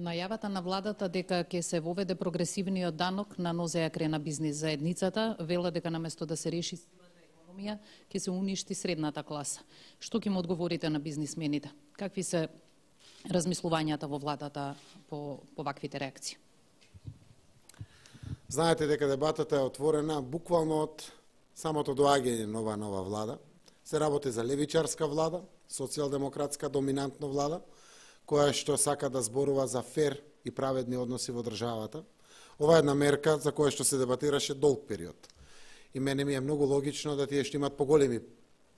Најавата на владата дека ќе се воведе прогресивниот данок на нозеја крена бизнис заедницата, вела дека наместо да се реши сивата економија, ќе се уништи средната класа. Што ќе му одговорите на бизнисмените? Какви се размислувањата во владата по ваквите реакции? Знаете дека дебатата е отворена буквално од самото доаѓање на ова нова влада. Се работи за левичарска влада, социјалдемократска доминантна влада, која што сака да зборува за фер и праведни односи во државата. Ова е една мерка за која што се дебатираше долг период. И мене ми е многу логично да тие што имат поголеми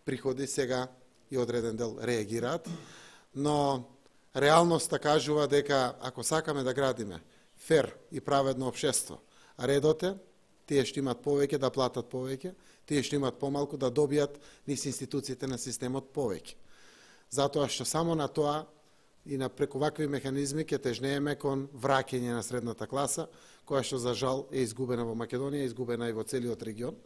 приходи сега и одреден дел реагираат, но реалноста кажува дека ако сакаме да градиме фер и праведно општество, редот е тие што имат повеќе да платат повеќе, тие што имат помалку да добијат низ институциите на системот повеќе. Затоа што само на тоа и на преку вакви механизми ќе тежнееме кон враќање на средната класа, која што за жал е изгубена во Македонија, изгубена и во целиот регион.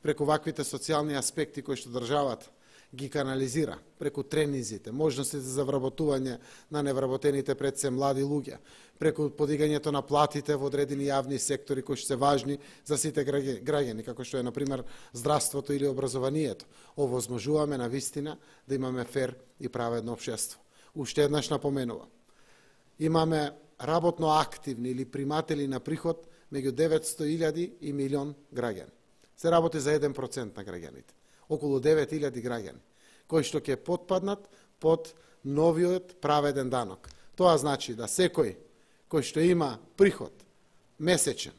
Преку ваквите социјални аспекти кои што државата ги канализира, преку тренизите, можностите за вработување на невработените пред се млади луѓе, преку подигањето на платите во одредени јавни сектори кои што се важни за сите граѓани, како што е, например, здравството или образованието. Овозможуваме на вистина да имаме фер и праведно општество. Уште еднаш напоменувам. Имаме работно активни или приматели на приход меѓу 900.000 и милион граѓани. Се работи за 1% на граѓаните. Околу 9.000 граѓани, кои што ќе потпаднат под новиот праведен данок. Тоа значи да секој кој што има приход месечен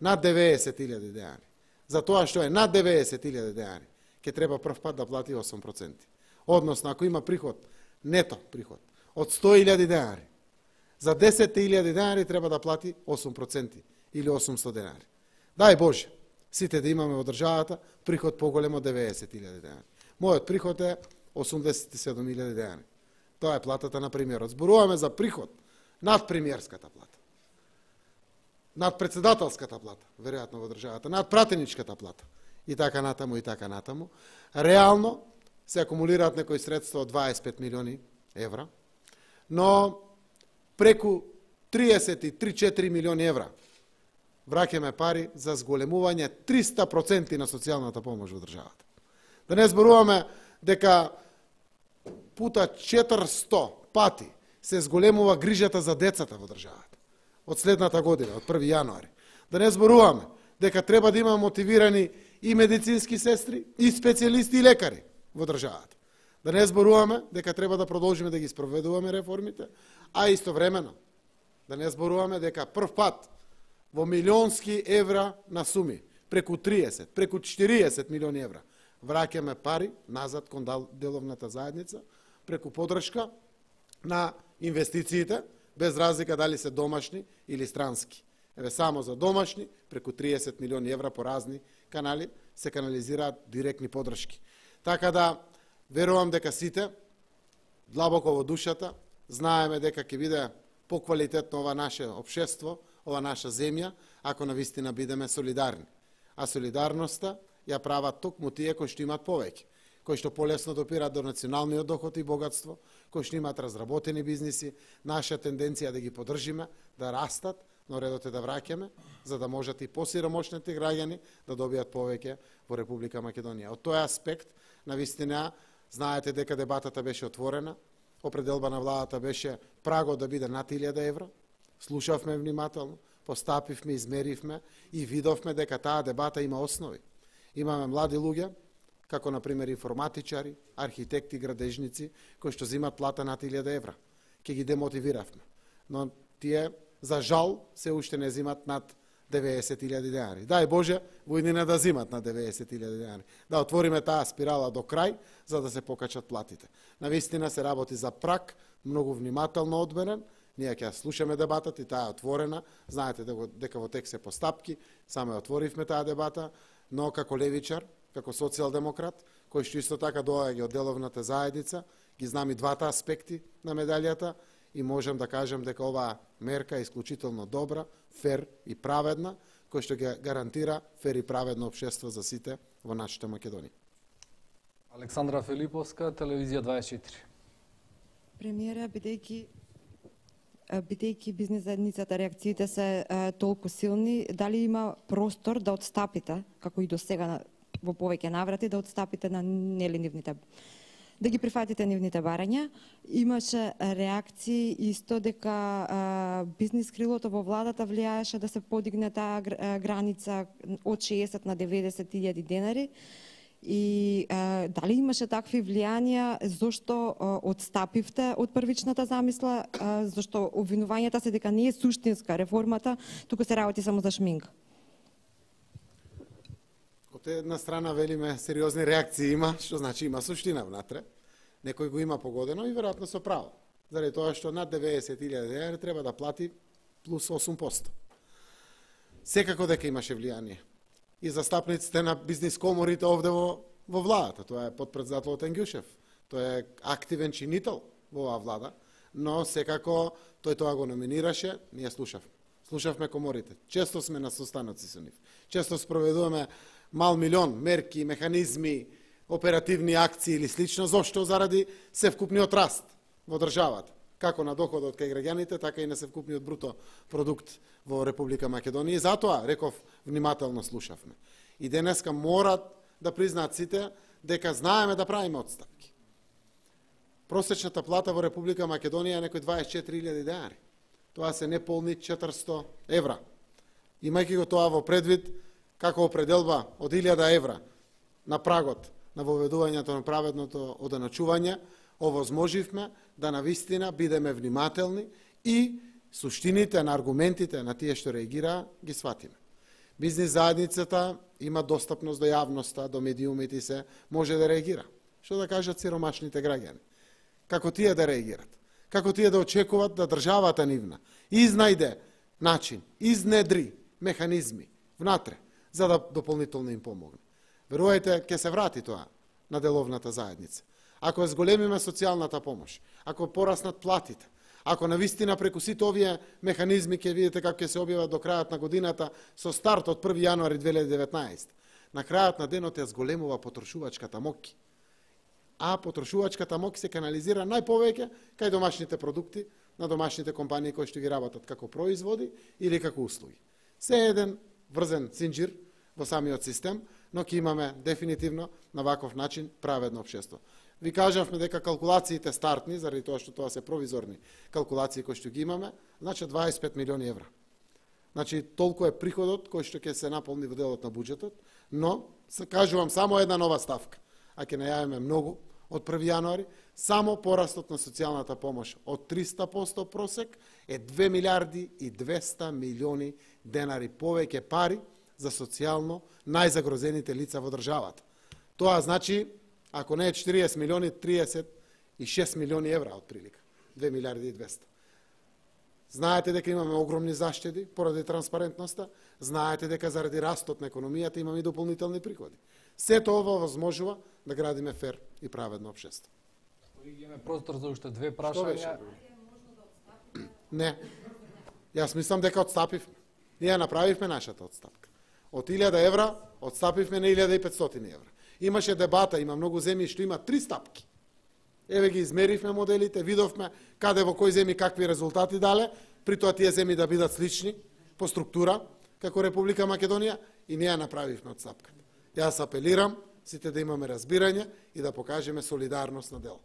над 90.000 денари, за тоа што е над 90.000 денари, ќе треба прв пат да плати 8%. Односно, ако има приход, нето приход, од 100.000 денари, за 10.000 денари треба да плати 8% или 800 денари. Дај Боже, сите да имаме во државата приход поголем од 90.000 денари. Мојот приход е 87.000 денари. Тоа е платата на премиерот. Зборуваме за приход над премиерската плата, над председателската плата, веројатно во државата, над пратеничката плата и така натаму и така натаму. Реално се акумулираат некои средства од 25 милиони евра, но преку 33-4 милиони евра враќаме пари за зголемување 300% на социјалната помош во државата. Да не зборуваме дека пута 400 пати се зголемува грижата за децата во државата. Од следната година, од 1 јануари. Да не зборуваме дека треба да има мотивирани и медицински сестри, и специјалисти, и лекари во државата. Да не зборуваме дека треба да продолжиме да ги спроведуваме реформите, а истовремено да не зборуваме дека прв пат во милионски евра на суми, преку 30, преку 40 милиони евра, враќаме пари назад кон деловната заедница, преку подршка на инвестициите, без разлика дали се домашни или странски. Еве само за домашни, преку 30 милиони евра по разни канали, се канализираат директни подршки. Така да, верувам дека сите, длабоко во душата, знаеме дека ќе биде поквалитетно ова наше општество, ова наша земја, ако навистина бидеме солидарни. А солидарноста ја прават токму тие кои што имат повеќе, кои што полесно допираат до националниот доход и богатство, кои што имаат разработени бизниси. Наша тенденција да ги поддржиме, да растат, но редот е да враќаме, за да можат и посиромошните граѓани да добијат повеќе во Република Македонија. Од тој аспект, навистина, знаете дека дебатата беше отворена, определба на владата беше прагот да биде над 1000 евра. Слушавме внимателно, постапивме, измеривме и видовме дека таа дебата има основи. Имаме млади луѓе, како например информатичари, архитекти, градежници, кои што земат плата над 1000 евра. Ке ги демотивиравме. Но тие, за жал, се уште не земат над 90.000 денари. Дај Боже, војнина да земат на 90.000 денари. Да отвориме таа спирала до крај, за да се покачат платите. Навистина се работи за прак, многу внимателно одберен. Ние ќе слушаме дебатата и таа е отворена. Знаете дека во тек се постапки, само ја отворивме таа дебата, но како левичар, како социјалдемократ, кој што исто така доаѓа од деловната заедница, ги знам и двата аспекти на медалјата и можам да кажам дека оваа мерка е исклучително добра, фер и праведна, кој што ќе гарантира фер и праведно општество за сите во нашата Македонија. Александра Филиповска, Телевизија 24. Премиера, бидејќи бидејќи бизнес заедницата реакциите се толку силни, дали има простор да отстапите, како и до сега во повеќе наврати, да отстапите на нивните, да ги прифатите нивните барања? Имаше реакции исто дека бизнес крилото во владата влијаеше да се подигне таа граница од 60 на 90.000 денари. И дали имаше такви влијанија, зошто отстапивте од првичната замисла, зашто обвинувањата се дека не е суштинска реформата, туку се работи само за шминка? Од една страна велиме сериозни реакции има, што значи има суштина внатре. Некој го има погодено и веројатно со право. Заради тоа што над 90.000 денари треба да плати плюс 8%. Секако дека имаше влијание. И застапниците на бизнис коморите овде во владата. Тоа е потпредседател Тенгјушев. Тој е активен чинител во оваа влада, но секако тој тоа го номинираше, ние слушавме. Слушавме коморите. Често сме на состаноци со нив. Често спроведуваме мал милион мерки, механизми, оперативни акции или слично, зошто заради севкупниот раст во државата. Како на доходот кај граѓаните, така и на севкупниот бруто продукт во Република Македонија. И затоа, реков, внимателно слушавме. И денеска морат да признаат сите дека знаеме да правиме отстапки. Просечната плата во Република Македонија е некој 24.000 денари. Тоа се неполни 400 евра. Имајќи го тоа во предвид, како определба од 1000 евра на прагот на воведувањето на праведното оденачување, овозможивме да навистина бидеме внимателни и суштините на аргументите на тие што реагираа ги сватиме. Бизнес заедницата има достапност до јавноста, до медиумите и се може да реагира. Што да кажат сиромашните граѓани? Како тие да реагират? Како тие да очекуват да државата нивна изнајде начин, изнедри механизми внатре, за да дополнително им помогне? Верувајте, ќе се врати тоа на деловната заедница. Ако ја зголемиме социјалната помош, ако пораснат платите, ако навистина преку сите овие механизми ќе видите како ќе се објават до крајот на годината со старт од 1. јануари 2019, на крајот на денот ја зголемува потрошувачката моќ. А потрошувачката моќ се канализира најповеќе кај домашните продукти на домашните компании кои што ги работат како производи или како услуги. Се еден врзен синџир во самиот систем, но ќе имаме дефинитивно на ваков начин праведно општество. Ви кажавме дека калкулациите стартни, заради тоа што тоа се провизорни калкулации кои што ги имаме, значи 25 милиони евра. Значи толку е приходот кој што ќе се наполни во делот на буџетот, но се кажувам само една нова ставка, а ќе најавиме многу од 1. јануари, само порастот на социјалната помош од 300% просек е 2 милиарди и 200 милиони денари повеќе пари за социјално најзагрозените лица во државата. Тоа значи, ако не е 40 милиони, 36 милиони евра од прилика. 2 милиарди и 200. Знаете дека имаме огромни заштеди поради транспарентноста, знаете дека заради растот на економијата имаме и дополнителни приходи. Сето ова возможува да градиме фер и праведно општество. Имаме простор за уште две прашања. Не. Јас мислам дека отстапивме. Ние направивме нашата отстапка. Од 1000 евра отстапивме на 1500 евра. Имаше дебата, има многу земји што има 3 стапки. Еве ги измеривме моделите, видовме каде во кој земји какви резултати дале, при тоа тие земји да бидат слични по структура, како Република Македонија, и ние направивме отстапката. Јас апелирам сите да имаме разбирање и да покажеме солидарност на дело.